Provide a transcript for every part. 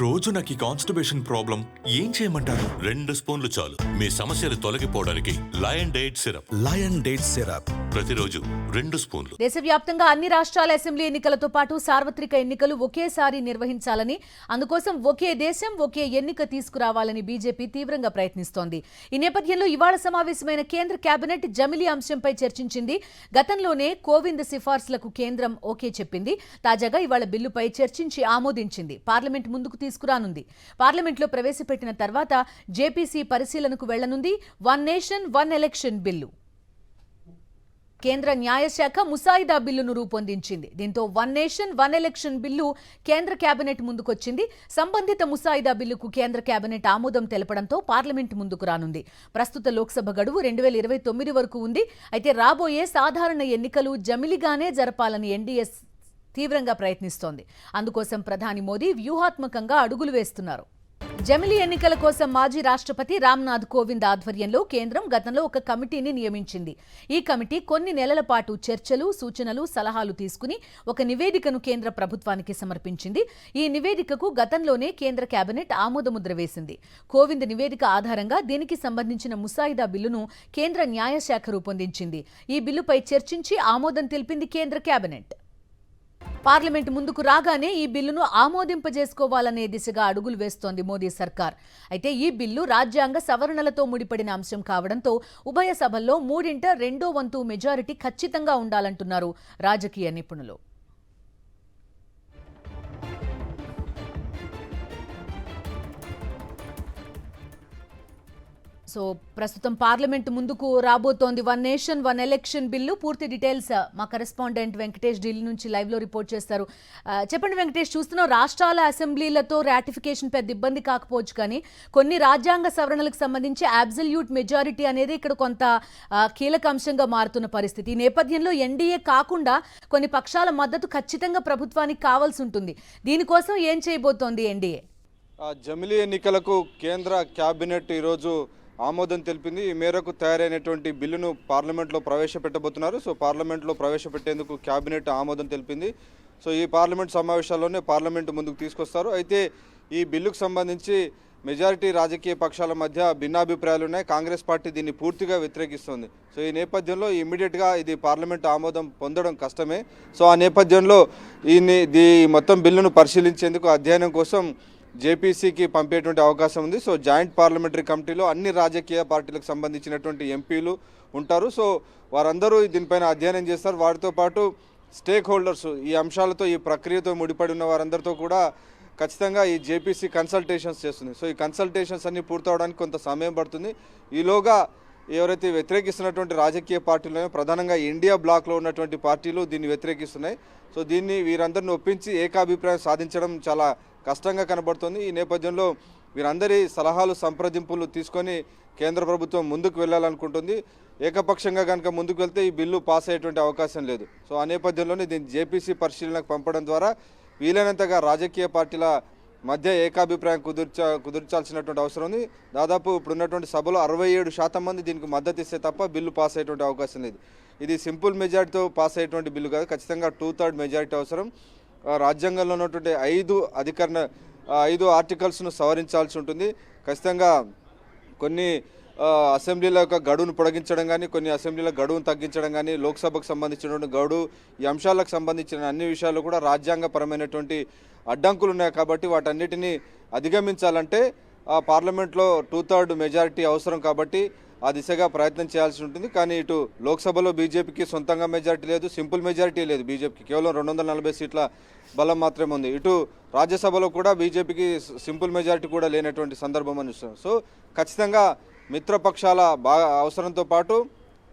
రోజు నాకు ఈ కాన్స్టిపేషన్ ప్రాబ్లం ఏం చేయమంటారు? 2 స్పూన్లు చాలు మీ సమస్యలు తొలగిపోవడానికి. Lion date syrup. Lion date syrup ప్రతిరోజు 2 స్పూన్లు. దేశవ్యాప్తంగా అన్ని రాష్ట్రాల అసెంబ్లీ ఎన్నికలతో పాటు సార్వత్రిక ఎన్నికలు ఒకేసారి నిర్వహించాలని, అందుకోసం ఒకే దేశం ఒకే ఎన్నిక తీసుకురావాలని బీజేపీ తీవ్రంగా ప్రయత్నిస్తోంది. ఈ నేపథ్యంలో ఇవాళ సమావేశమైన కేంద్ర కేబినెట్ జమిలీ అంశంపై చర్చించింది. గతంలోనే కోవింద్ సిఫార్సులకు కేంద్రం ఓకే చెప్పింది. తాజాగా ఇవాళ బిల్లుపై చర్చించి ఆమోదించింది. పార్లమెంట్ ముందుకు తీసుకురానుంది. పార్లమెంట్లో ప్రవేశపెట్టిన తర్వాత జేపీసీ పరిశీలనకు వెళ్లనుంది. One nation one election bill. కేంద్ర న్యాయశాఖ ముసాయిదా బిల్లును రూపొందించింది. దీంతో one nation one election bill కేంద్ర కేబినెట్ ముందుకొచ్చింది. సంబంధిత ముసాయిదా బిల్లుకు కేంద్ర కేబినెట్ ఆమోదం తెలపడంతో పార్లమెంట్ ముందుకు రానుంది. ప్రస్తుత లోక్సభ గడువు 2029 వరకు ఉంది. అయితే రాబోయే సాధారణ ఎన్నికలు జమిలిగానే జరపాలని ఎన్డీఏ తీవ్రంగా ప్రయత్నిస్తోంది. అందుకోసం ప్రధాని మోదీ వ్యూహాత్మకంగా అడుగులు వేస్తున్నారు. జమిలీ ఎన్నికల కోసం మాజీ రాష్ట్రపతి రామ్నాథ్ కోవింద్ ఆధ్వర్యంలో కేంద్రం గతంలో ఒక కమిటీని నియమించింది. ఈ కమిటీ కొన్ని నెలల పాటు చర్చలు, సూచనలు, సలహాలు తీసుకుని ఒక నివేదికను కేంద్ర ప్రభుత్వానికి సమర్పించింది. ఈ నివేదికకు గతంలోనే కేంద్ర కేబినెట్ ఆమోదముద్ర వేసింది. కోవింద్ నివేదిక ఆధారంగా దీనికి సంబంధించిన ముసాయిదా బిల్లును కేంద్ర న్యాయశాఖ రూపొందించింది. ఈ బిల్లుపై చర్చించి ఆమోదం తెలిపింది కేంద్ర కేబినెట్. పార్లమెంట్ ముందుకు రాగానే ఈ బిల్లును ఆమోదింపజేసుకోవాలనే దిశగా అడుగులు వేస్తోంది మోదీ సర్కార్. అయితే ఈ బిల్లు రాజ్యాంగ సవరణలతో ముడిపడిన అంశం కావడంతో ఉభయ సభల్లో 3/2 వంతు మెజారిటీ ఖచ్చితంగా ఉండాలంటున్నారు రాజకీయ నిపుణులు. సో ప్రస్తుతం పార్లమెంట్ ముందుకు రాబోతోంది one nation one election bill. పూర్తి డీటెయిల్స్ మా కరెస్పాండెంట్ వెంకటేష్ ఢిల్లీ నుంచి లైవ్ లో రిపోర్ట్ చేస్తారు. చెప్పండి వెంకటేష్, చూస్తున్నాం రాష్ట్రాల అసెంబ్లీలతో రాటిఫికేషన్ పెద్ద ఇబ్బంది కాకపోవచ్చు, కానీ కొన్ని రాజ్యాంగ సవరణలకు సంబంధించి అబ్సల్యూట్ మెజారిటీ అనేది ఇక్కడ కొంత కీలక అంశంగా మారుతున్న పరిస్థితి. ఈ నేపథ్యంలో ఎన్డీఏ కాకుండా కొన్ని పక్షాల మద్దతు ఖచ్చితంగా ప్రభుత్వానికి కావాల్సి ఉంటుంది. దీనికోసం ఏం చేయబోతోంది ఎన్డీఏ? జమిలీ ఎన్నికలకు కేంద్ర కేబినెట్ ఈరోజు ఆమోదం తెలిపింది. ఈ మేరకు తయారైనటువంటి బిల్లును పార్లమెంట్లో ప్రవేశపెట్టబోతున్నారు. సో పార్లమెంట్లో ప్రవేశపెట్టేందుకు కేబినెట్ ఆమోదం తెలిపింది. సో ఈ పార్లమెంట్ సమావేశాల్లోనే పార్లమెంటు ముందుకు తీసుకొస్తారు. అయితే ఈ బిల్లుకు సంబంధించి మెజారిటీ రాజకీయ పక్షాల మధ్య భిన్నాభిప్రాయాలు ఉన్నాయి. కాంగ్రెస్ పార్టీ దీన్ని పూర్తిగా వ్యతిరేకిస్తుంది. సో ఈ నేపథ్యంలో ఇమ్మీడియట్గా ఇది పార్లమెంట్ ఆమోదం పొందడం కష్టమే. సో ఆ నేపథ్యంలో ఈ మొత్తం బిల్లును పరిశీలించేందుకు అధ్యయనం కోసం జేపీసీకి పంపేటువంటి అవకాశం ఉంది. సో జాయింట్ పార్లమెంటరీ కమిటీలో అన్ని రాజకీయ పార్టీలకు సంబంధించినటువంటి ఎంపీలు ఉంటారు. సో వారందరూ దీనిపైన అధ్యయనం చేస్తారు. వారితో పాటు స్టేక్ హోల్డర్స్, ఈ అంశాలతో ఈ ప్రక్రియతో ముడిపడి ఉన్న వారందరితో కూడా ఖచ్చితంగా ఈ జేపీసీ కన్సల్టేషన్స్ చేస్తుంది. సో ఈ కన్సల్టేషన్స్ అన్ని పూర్తవడానికి కొంత సమయం పడుతుంది. ఈలోగా ఎవరైతే వ్యతిరేకిస్తున్నటువంటి రాజకీయ పార్టీలు ప్రధానంగా ఇండియా బ్లాక్లో ఉన్నటువంటి పార్టీలు దీన్ని వ్యతిరేకిస్తున్నాయి. సో వీరందరిని ఒప్పించి ఏకాభిప్రాయం సాధించడం చాలా కష్టంగా కనబడుతుంది. ఈ నేపథ్యంలో వీరందరి సలహాలు, సంప్రదింపులు తీసుకొని కేంద్ర ప్రభుత్వం ముందుకు వెళ్ళాలనుకుంటుంది. ఏకపక్షంగా కనుక ముందుకు వెళ్తే ఈ బిల్లు పాస్ అయ్యేటువంటి అవకాశం లేదు. సో ఆ నేపథ్యంలోనే దీన్ని జేపీసీ పరిశీలనకు పంపడం ద్వారా వీలైనంతగా రాజకీయ పార్టీల మధ్య ఏకాభిప్రాయం కుదుర్చాల్సినటువంటి అవసరం ఉంది. దాదాపు ఇప్పుడున్నటువంటి సభలో 67% మంది దీనికి మద్దతు ఇస్తే తప్ప బిల్లు పాస్ అయ్యేటువంటి అవకాశం లేదు. ఇది సింపుల్ మెజారిటీతో పాస్ అయ్యేటువంటి బిల్లు కాదు. ఖచ్చితంగా 2/3 మెజారిటీ అవసరం. రాజ్యాంగంలో ఉన్నటువంటి 5 ఆర్టికల్స్ను సవరించాల్సి ఉంటుంది. ఖచ్చితంగా కొన్ని అసెంబ్లీల యొక్క గడువును పొడిగించడం కానీ, కొన్ని అసెంబ్లీల గడువును తగ్గించడం కానీ, లోక్సభకు సంబంధించినటువంటి గడువు, ఈ అంశాలకు సంబంధించిన అన్ని విషయాలు కూడా రాజ్యాంగపరమైనటువంటి అడ్డంకులు ఉన్నాయి. కాబట్టి వాటన్నిటినీ అధిగమించాలంటే పార్లమెంట్లో 2/3 మెజారిటీ అవసరం. కాబట్టి ఆ దిశగా ప్రయత్నం చేయాల్సి ఉంటుంది. కానీ ఇటు లోక్సభలో బీజేపీకి సొంతంగా మెజారిటీ లేదు, సింపుల్ మెజారిటీ లేదు. బీజేపీకి కేవలం 240 సీట్ల బలం మాత్రమే ఉంది. ఇటు రాజ్యసభలో కూడా బీజేపీకి సింపుల్ మెజారిటీ కూడా లేనటువంటి సందర్భం అని చూస్తున్నాం. సో ఖచ్చితంగా మిత్రపక్షాల అవసరంతో పాటు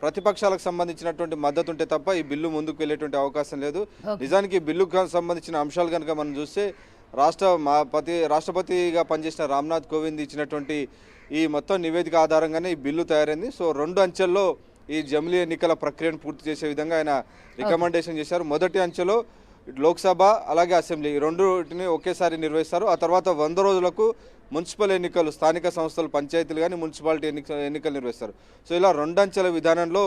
ప్రతిపక్షాలకు సంబంధించినటువంటి మద్దతు ఉంటే తప్ప ఈ ముందుకు వెళ్ళేటువంటి అవకాశం లేదు. నిజానికి ఈ బిల్లుకు సంబంధించిన అంశాలు కనుక మనం చూస్తే రాష్ట్రపతిగా పనిచేసిన రామ్నాథ్ కోవింద్ ఇచ్చినటువంటి ఈ మొత్తం నివేదిక ఆధారంగానే ఈ బిల్లు తయారైంది. సో 2 అంచెల్లో ఈ జమిలీ ఎన్నికల ప్రక్రియను పూర్తి చేసే విధంగా ఆయన రికమెండేషన్ చేశారు. మొదటి అంచెలో లోక్సభ అలాగే అసెంబ్లీ ఈ రెండుటిని ఒకేసారి నిర్వహిస్తారు. ఆ తర్వాత 100 రోజులకు మున్సిపల్ ఎన్నికలు, స్థానిక సంస్థలు, పంచాయతీలు కానీ మున్సిపాలిటీ ఎన్నికలు నిర్వహిస్తారు. సో ఇలా 2 అంచెల విధానంలో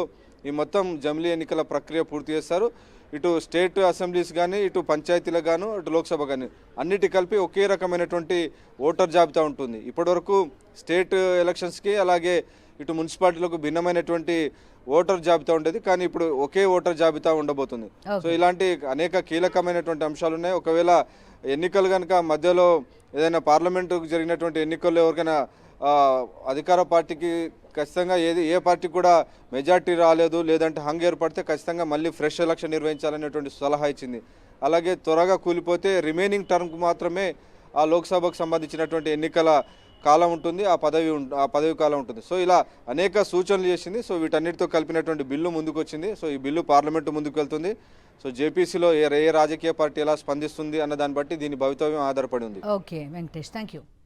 ఈ మొత్తం జమిలీ ఎన్నికల ప్రక్రియ పూర్తి చేస్తారు. ఇటు స్టేట్ అసెంబ్లీస్ కానీ ఇటు పంచాయతీలకు గాను ఇటు లోక్సభ కానీ అన్నిటి కలిపి ఒకే రకమైనటువంటి ఓటర్ జాబితా ఉంటుంది. ఇప్పటివరకు స్టేట్ ఎలక్షన్స్కి అలాగే ఇటు మున్సిపాలిటీలకు భిన్నమైనటువంటి ఓటర్ జాబితా ఉండేది, కానీ ఇప్పుడు ఒకే ఓటర్ జాబితా ఉండబోతుంది. సో ఇలాంటి అనేక కీలకమైనటువంటి అంశాలు ఉన్నాయి. ఒకవేళ ఎన్నికలు కనుక మధ్యలో ఏదైనా పార్లమెంటుకు జరిగినటువంటి ఎన్నికల్లో ఎవరికైనా అధికార పార్టీకి ఖచ్చితంగా ఏ పార్టీ కూడా మెజార్టీ రాలేదు, లేదంటే హంగ్ ఏర్పడితే ఖచ్చితంగా మళ్ళీ ఫ్రెష్ ఎలక్షన్ నిర్వహించాలనేటువంటి సలహా ఇచ్చింది. అలాగే త్వరగా కూలిపోతే రిమైనింగ్ టర్మ్కు మాత్రమే ఆ లోక్సభకు సంబంధించినటువంటి ఎన్నికల కాలం ఉంటుంది, ఆ పదవి కాలం ఉంటుంది. సో ఇలా అనేక సూచనలు చేసింది. సో వీటన్నిటితో కలిపినటువంటి బిల్లు ముందుకు వచ్చింది. సో ఈ బిల్లు పార్లమెంటు ముందుకు వెళ్తుంది. సో జేపీసీలో ఏ రాజకీయ పార్టీ ఎలా స్పందిస్తుంది అన్న దాన్ని బట్టి దీని భవితవ్యం ఆధారపడి ఉంది. Okay Venkatesh, thank you.